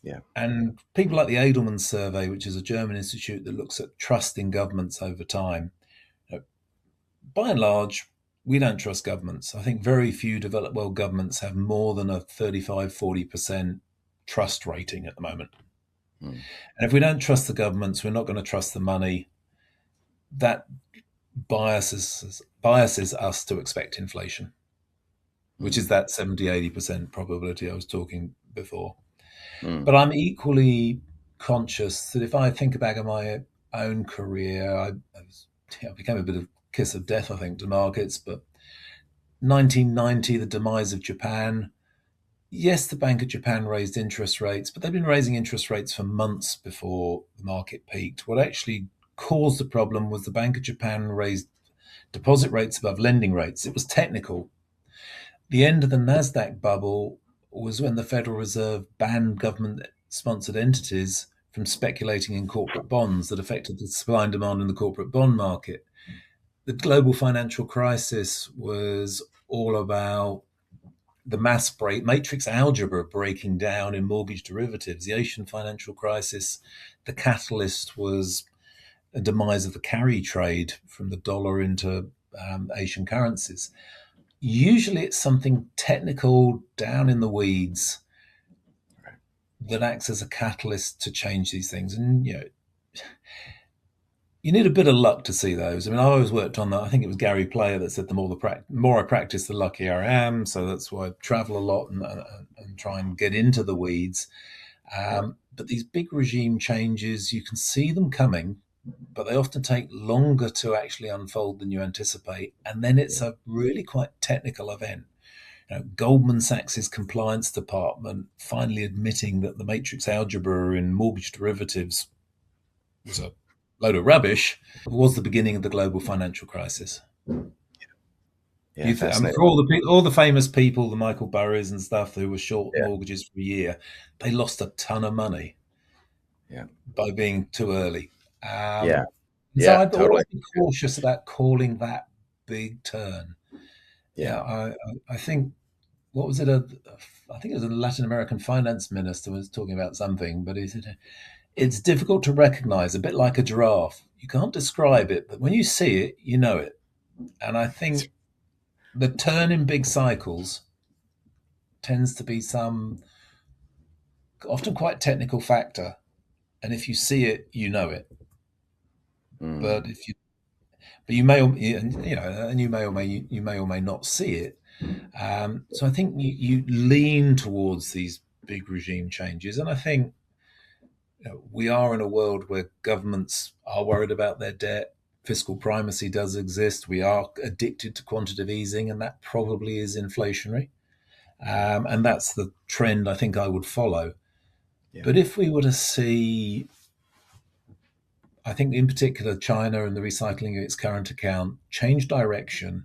yeah. And people like the Edelman Survey, which is a German institute that looks at trust in governments over time, you know, by and large, we don't trust governments. I think very few developed world governments have more than a 35-40% trust rating at the moment. Mm, And if we don't trust the governments, we're not going to trust the money. That biases us to expect inflation, which mm, is that 70-80% probability I was talking before. mm. But I'm equally conscious that if I think back on my own career, I became a bit of kiss of death, I think, to markets. But 1990, the demise of Japan. Yes, the Bank of Japan raised interest rates, but they've been raising interest rates for months before the market peaked. What actually caused the problem was the Bank of Japan raised deposit rates above lending rates. It was technical. The end of the NASDAQ bubble was when the Federal Reserve banned government sponsored entities from speculating in corporate bonds that affected the supply and demand in the corporate bond market. The global financial crisis was all about the matrix algebra breaking down in mortgage derivatives. The Asian financial crisis, the catalyst was a demise of the carry trade from the dollar into Asian currencies. Usually it's something technical down in the weeds Right. that acts as a catalyst to change these things. And you need a bit of luck to see those. I mean, I always worked on that. I think it was Gary Player that said more I practice, the luckier I am. So that's why I travel a lot and try and get into the weeds. Yeah. But these big regime changes, you can see them coming, but they often take longer to actually unfold than you anticipate. And then it's Yeah. a really quite technical event. Goldman Sachs's compliance department finally admitting that the matrix algebra in mortgage derivatives was a load of rubbish was the beginning of the global financial crisis. Yeah. For Fascinating. all the famous people, the Michael Burrys and stuff, who were short Yeah. mortgages for a year, they lost a ton of money Yeah. by being too early. Yeah. And so Yeah. I'd Totally. always be cautious about calling that big turn. Yeah. I think what was it? I think it was a Latin American finance minister was talking about something, but he said it's difficult to recognize, a bit like a giraffe. You can't describe it, but when you see it, you know it. And I think the turn in big cycles tends to be some often quite technical factor. And if you see it, you know it. Mm, But if you, but you may, and you may or may not see it. So I think you lean towards these big regime changes, and I think we are in a world where governments are worried about their debt. Fiscal primacy does exist. We are addicted to quantitative easing, and that probably is inflationary. And that's the trend I think I would follow. yeah. But if we were to see, I think in particular, China and the recycling of its current account change direction,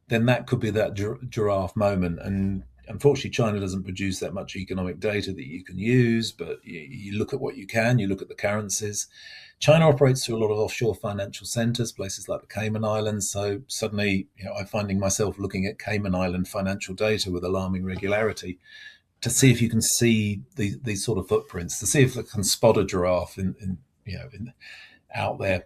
then that could be that giraffe moment. And unfortunately, China doesn't produce that much economic data that you can use, but you look at what you can, you look at the currencies. China operates through a lot of offshore financial centers, places like the Cayman Islands. So suddenly, I'm finding myself looking at Cayman Island financial data with alarming regularity to see Right. if you can see these sort of footprints, to see if it can spot a giraffe out there.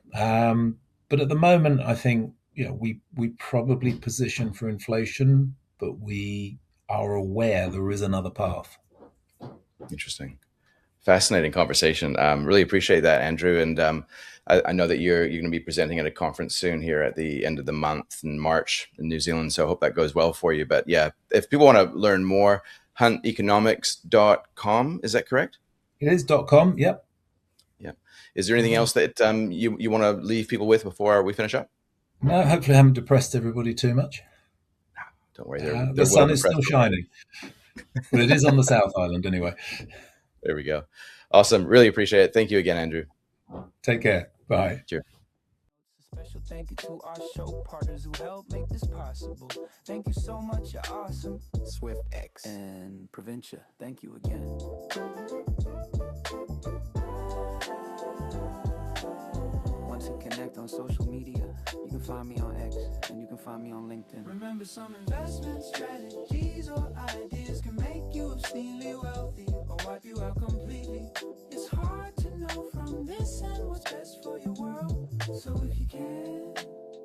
But at the moment, I think we probably position for inflation, but we are aware there is another path. Interesting. Fascinating conversation. Really appreciate that, Andrew. And I know that you're going to be presenting at a conference soon here at the end of the month in March in New Zealand. So I hope that goes well for you. But yeah, if people want to learn more, hunteconomics.com, is that correct? It is .com. Yep. Yeah. Is there anything else that you want to leave people with before we finish up? No, hopefully I haven't depressed everybody too much. Don't worry, The they're well sun is still depressed over there. shining. But it is on the South Island anyway. There we go. Awesome. Really appreciate it. Thank you again, Andrew. Take care. Bye. Cheers. Special thank you to our show partners who help make this possible. Thank you so much, you're awesome. SwiftX and Provincia, thank you again. Want to connect on social media? You can find me on X and you can find me on LinkedIn. Remember, some investment strategies or ideas can make you obscenely wealthy or wipe you out completely. It's hard to know from this and what's best for your world. So if you can,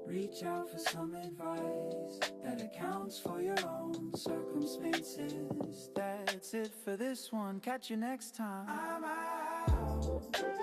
reach out for some advice that accounts for your own circumstances. That's it for this one. Catch you next time. I'm out.